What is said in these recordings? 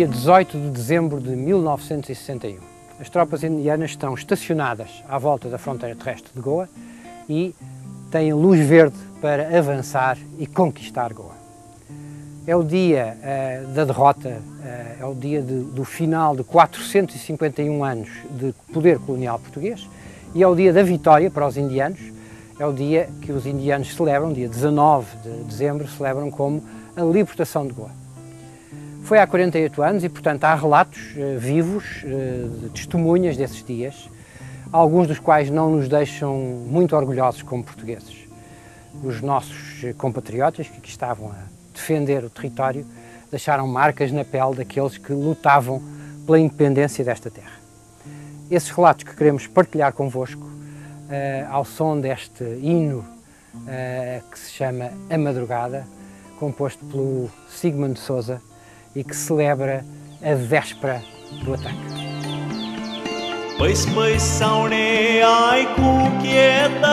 dia 18 de dezembro de 1961. As tropas indianas estão estacionadas à volta da fronteira terrestre de Goa e têm luz verde para avançar e conquistar Goa. É o dia da derrota, é o dia do final de 451 anos de poder colonial português e é o dia da vitória para os indianos. É o dia que os indianos celebram, dia 19 de dezembro, celebram como a libertação de Goa. Foi há 48 anos e, portanto, há relatos vivos, de testemunhas desses dias, alguns dos quais não nos deixam muito orgulhosos como portugueses. Os nossos compatriotas que aqui estavam a defender o território deixaram marcas na pele daqueles que lutavam pela independência desta terra. Esses relatos que queremos partilhar convosco ao som deste hino que se chama A Madrugada, composto pelo Sigmund Sousa e que celebra a véspera do ataque. Pois saune aiku quieta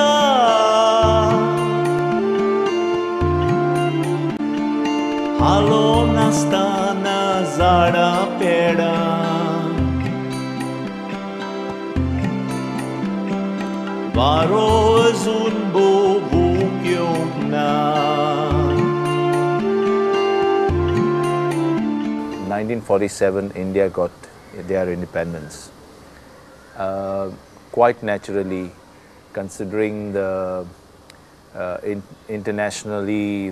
halo nastana zara peda Varo azun bobu kyona. 1947, India got their independence. Quite naturally, considering the internationally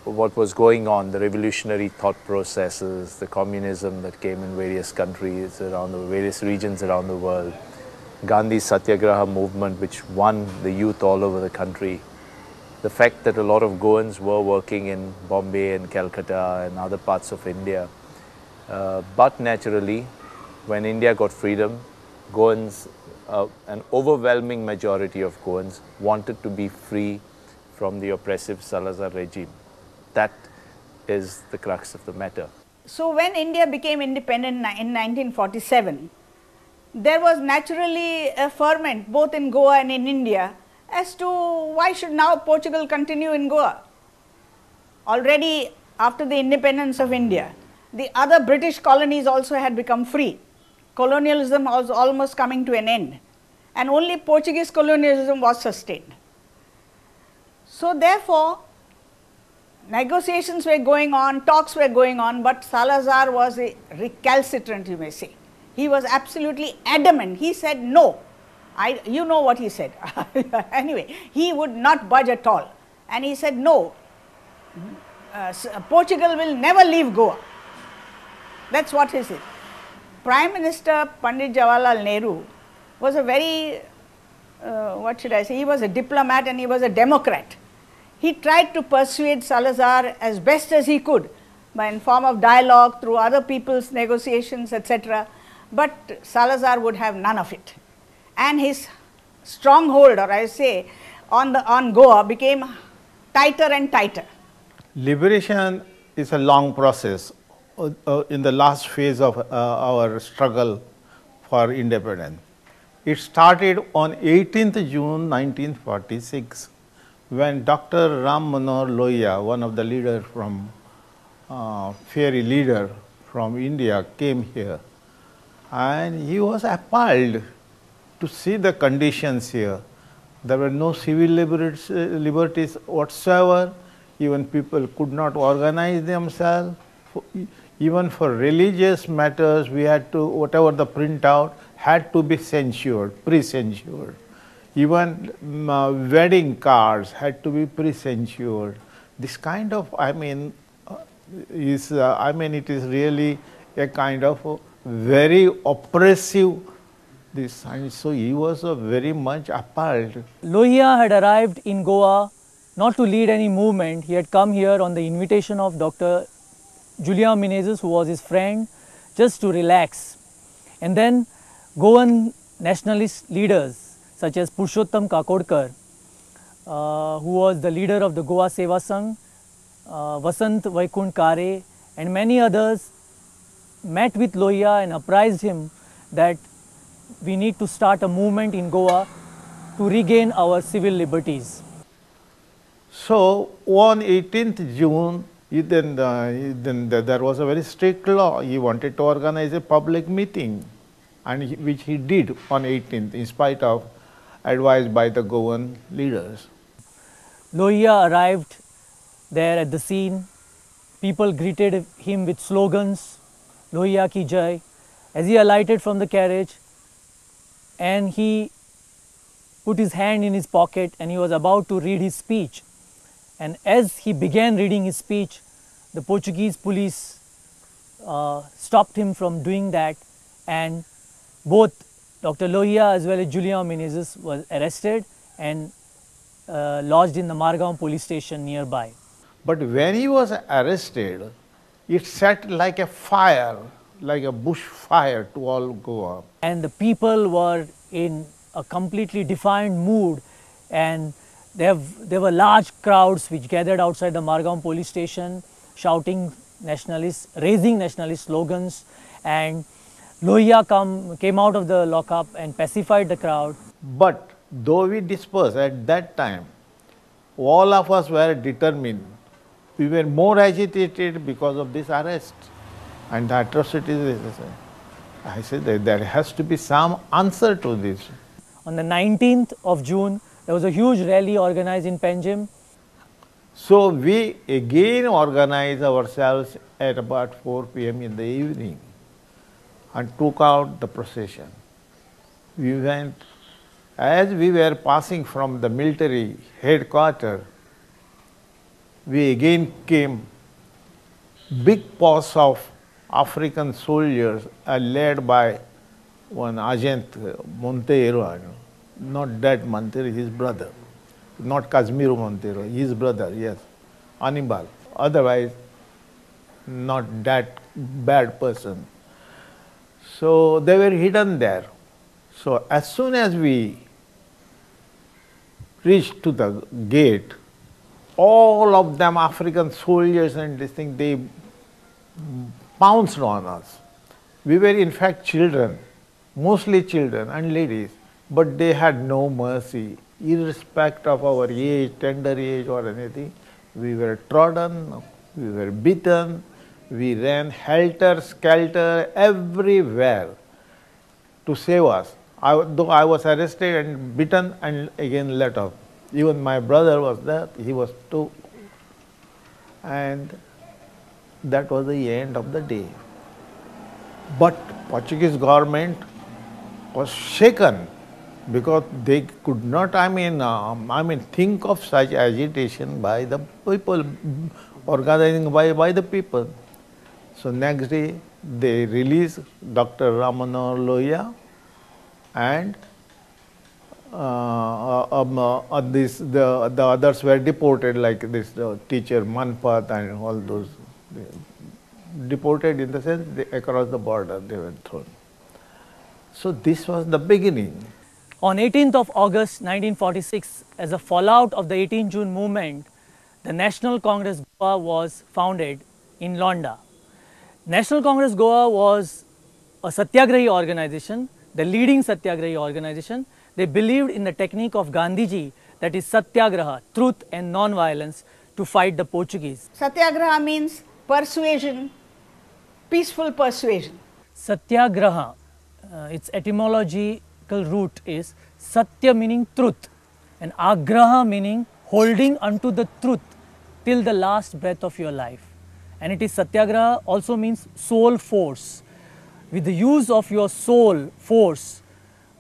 what was going on, the revolutionary thought processes, the communism that came in various countries around the various regions around the world, Gandhi's Satyagraha movement, which won the youth all over the country, the fact that a lot of Goans were working in Bombay and Calcutta and other parts of India. But naturally, when India got freedom, Goans, an overwhelming majority of Goans wanted to be free from the oppressive Salazar regime. That is the crux of the matter. So when India became independent in 1947, there was naturally a ferment both in Goa and in India as to why should now Portugal continue in Goa. Already after the independence of India, the other British colonies also had become free. Colonialism was almost coming to an end and only Portuguese colonialism was sustained. So therefore, negotiations were going on, talks were going on, but Salazar was a recalcitrant, you may say. He was absolutely adamant. He said no. You know what he said. Anyway, he would not budge at all. And he said no, Portugal will never leave Goa. That's what he said. Prime Minister Pandit Jawaharlal Nehru was a very, what should I say, he was a diplomat and he was a democrat. He tried to persuade Salazar as best as he could by in form of dialogue, through other people's negotiations, etc. But Salazar would have none of it. And his stronghold, or I say, on Goa became tighter and tighter. Liberation is a long process in the last phase of our struggle for independence. It started on 18th June 1946 when Dr. Ram Manohar Lohia, one of the leaders from, fiery leader from India, came here. And he was appalled to see the conditions here. There were no civil liberties whatsoever. Even people could not organize themselves. Even for religious matters, we had to, whatever the printout had to be censured, pre-censured. Even wedding cards had to be pre-censured. This kind of, it is really a kind of very oppressive this, and so he was very much appalled. Lohia had arrived in Goa not to lead any movement. He had come here on the invitation of Dr. Julian Menezes, who was his friend, just to relax. And then Goan nationalist leaders such as Purushottam Kakodkar, who was the leader of the Goa Seva Sangh, Vasant Vaikunth Kare and many others met with Lohia and apprised him that we need to start a movement in Goa to regain our civil liberties. So on 18th June, There was a very strict law. He wanted to organize a public meeting, and which he did on 18th, in spite of advice by the Goan leaders. Lohia arrived there at the scene. People greeted him with slogans, Lohia ki jai, as he alighted from the carriage, and he put his hand in his pocket and he was about to read his speech. And as he began reading his speech, the Portuguese police stopped him from doing that, and both Dr. Lohia as well as Julião Menezes was arrested and lodged in the Margao police station nearby. But when he was arrested, it set like a fire, like a bush fire to all Goa. And the people were in a completely defiant mood, and there were large crowds which gathered outside the Margao police station shouting nationalist, raising nationalist slogans, and Lohia came out of the lockup and pacified the crowd. But though we dispersed at that time, all of us were determined. We were more agitated because of this arrest and the atrocities. I said that there has to be some answer to this. On the 19th of June, there was a huge rally organized in Panjim. So we again organized ourselves at about 4 p.m. in the evening and took out the procession. We went, as we were passing from the military headquarters, we again came, big posse of African soldiers led by one agent Monteiro, not that Monteiro, his brother, not Casimiro Monteiro, his brother, yes, Anibal, otherwise not that bad person. So they were hidden there. So as soon as we reached to the gate, all of them African soldiers and this thing, they pounced on us. We were in fact children, mostly children and ladies, but they had no mercy, irrespective of our age, tender age or anything. We were trodden, we were beaten, we ran helter-skelter everywhere to save us. Though I was arrested and beaten and again let off. Even my brother was there, he was too. And that was the end of the day. But Portuguese government was shaken because they could not, think of such agitation by the people, organizing by the people. So next day they released Dr. Ramana Lohia and the others were deported, like this teacher Manpat and all those, deported in the sense across the border they were thrown. So this was the beginning. On 18th of August 1946, as a fallout of the 18 June movement, the National Congress Goa was founded in Londa. National Congress Goa was a Satyagrahi organization, the leading Satyagrahi organization. They believed in the technique of Gandhiji, that is Satyagraha, truth and non-violence, to fight the Portuguese. Satyagraha means persuasion, peaceful persuasion. Satyagraha, its etymological root is Satya meaning truth and Agraha meaning holding unto the truth till the last breath of your life. And it is Satyagraha also means soul force. With the use of your soul force,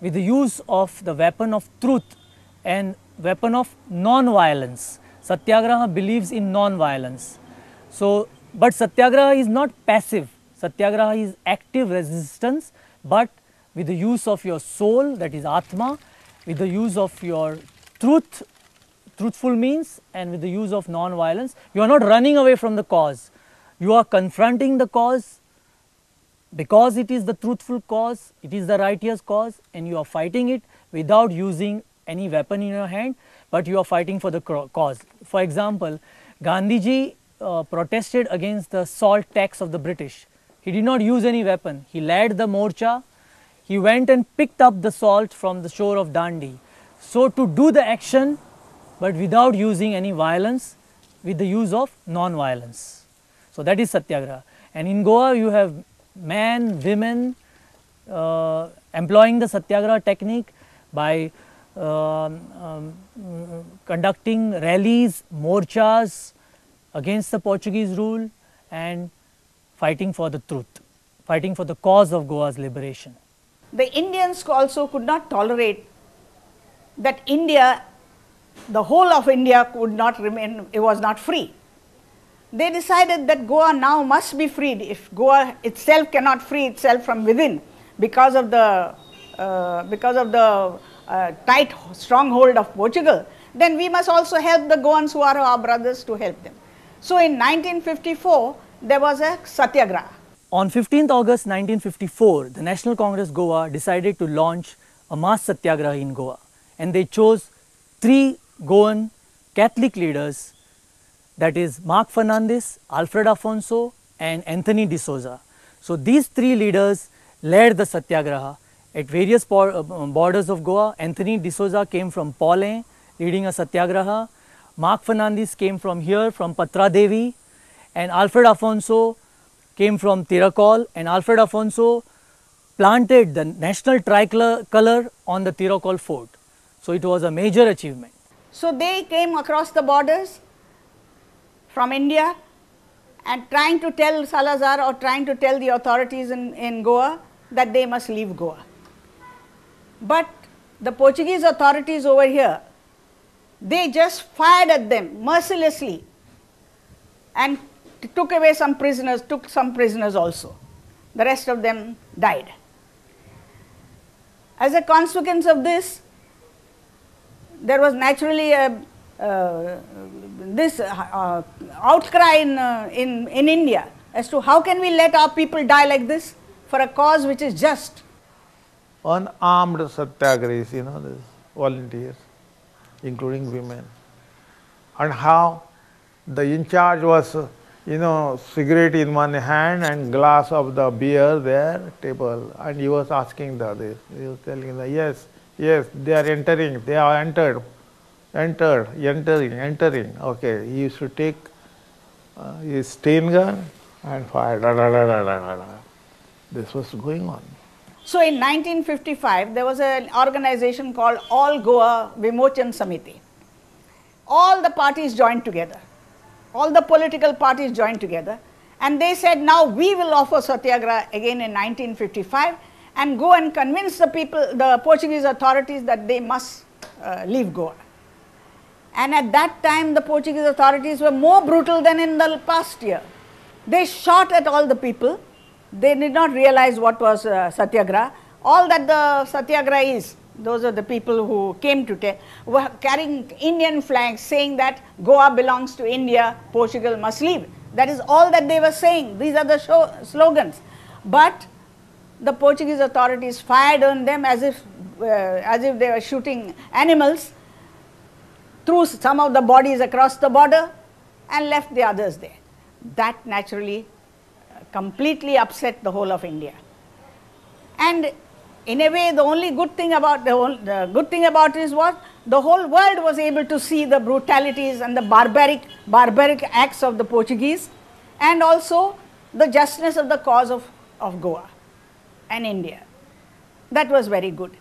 with the use of the weapon of truth and weapon of non-violence. Satyagraha believes in non-violence. So, but Satyagraha is not passive. Satyagraha is active resistance, but with the use of your soul, that is Atma, with the use of your truth, truthful means, and with the use of non-violence. You are not running away from the cause. You are confronting the cause because it is the truthful cause, it is the righteous cause, and you are fighting it without using any weapon in your hand, but you are fighting for the cause. For example, Gandhiji protested against the salt tax of the British. He did not use any weapon. He led the morcha. He went and picked up the salt from the shore of Dandi. So to do the action, but without using any violence, with the use of non-violence. So that is Satyagraha. And in Goa you have men, women employing the Satyagraha technique by conducting rallies, morchas against the Portuguese rule and fighting for the truth, fighting for the cause of Goa's liberation. The Indians also could not tolerate that India, the whole of India could not remain, it was not free. They decided that Goa now must be freed. If Goa itself cannot free itself from within because of the tight stronghold of Portugal, then we must also help the Goans who are our brothers to help them. So in 1954, there was a Satyagraha. On 15th August 1954, the National Congress Goa decided to launch a mass Satyagraha in Goa, and they chose 3 Goan Catholic leaders, that is Mark Fernandez, Alfred Afonso and Anthony de Souza. So these 3 leaders led the Satyagraha at various borders of Goa. Anthony de Souza came from Paulin leading a Satyagraha, Mark Fernandez came from here from Patra Devi, and Alfred Afonso came from Tiracol, and Alfred Afonso planted the national tricolor on the Tiracol fort. So it was a major achievement. So they came across the borders from India and trying to tell Salazar or trying to tell the authorities in Goa that they must leave Goa. But the Portuguese authorities over here, they just fired at them mercilessly and took away some prisoners, took some prisoners also. The rest of them died. As a consequence of this, there was naturally this outcry in India as to how can we let our people die like this for a cause which is just. Unarmed satyagrahis, these volunteers, including women, and how the in charge was, cigarette in one hand and glass of the beer there, table, and he was asking the others. He was telling them, yes, they are entering, they are entering. Okay, he used to take his stain gun and fire. This was going on. So in 1955, there was an organization called All Goa Vimochan Samiti. All the parties joined together. All the political parties joined together, and they said, now we will offer Satyagraha again in 1955 and go and convince the people, the Portuguese authorities, that they must leave Goa. And at that time, the Portuguese authorities were more brutal than in the past year. They shot at all the people. They did not realize what was Satyagraha. All that the Satyagraha is, those are the people who came to were carrying Indian flags saying that Goa belongs to India, Portugal must leave. That is all that they were saying. These are the slogans. But the Portuguese authorities fired on them as if they were shooting animals, threw some of the bodies across the border and left the others there. That naturally completely upset the whole of India. And in a way, the only good thing about it is what the whole world was able to see the brutalities and the barbaric acts of the Portuguese, and also the justness of the cause of Goa and India. That was very good.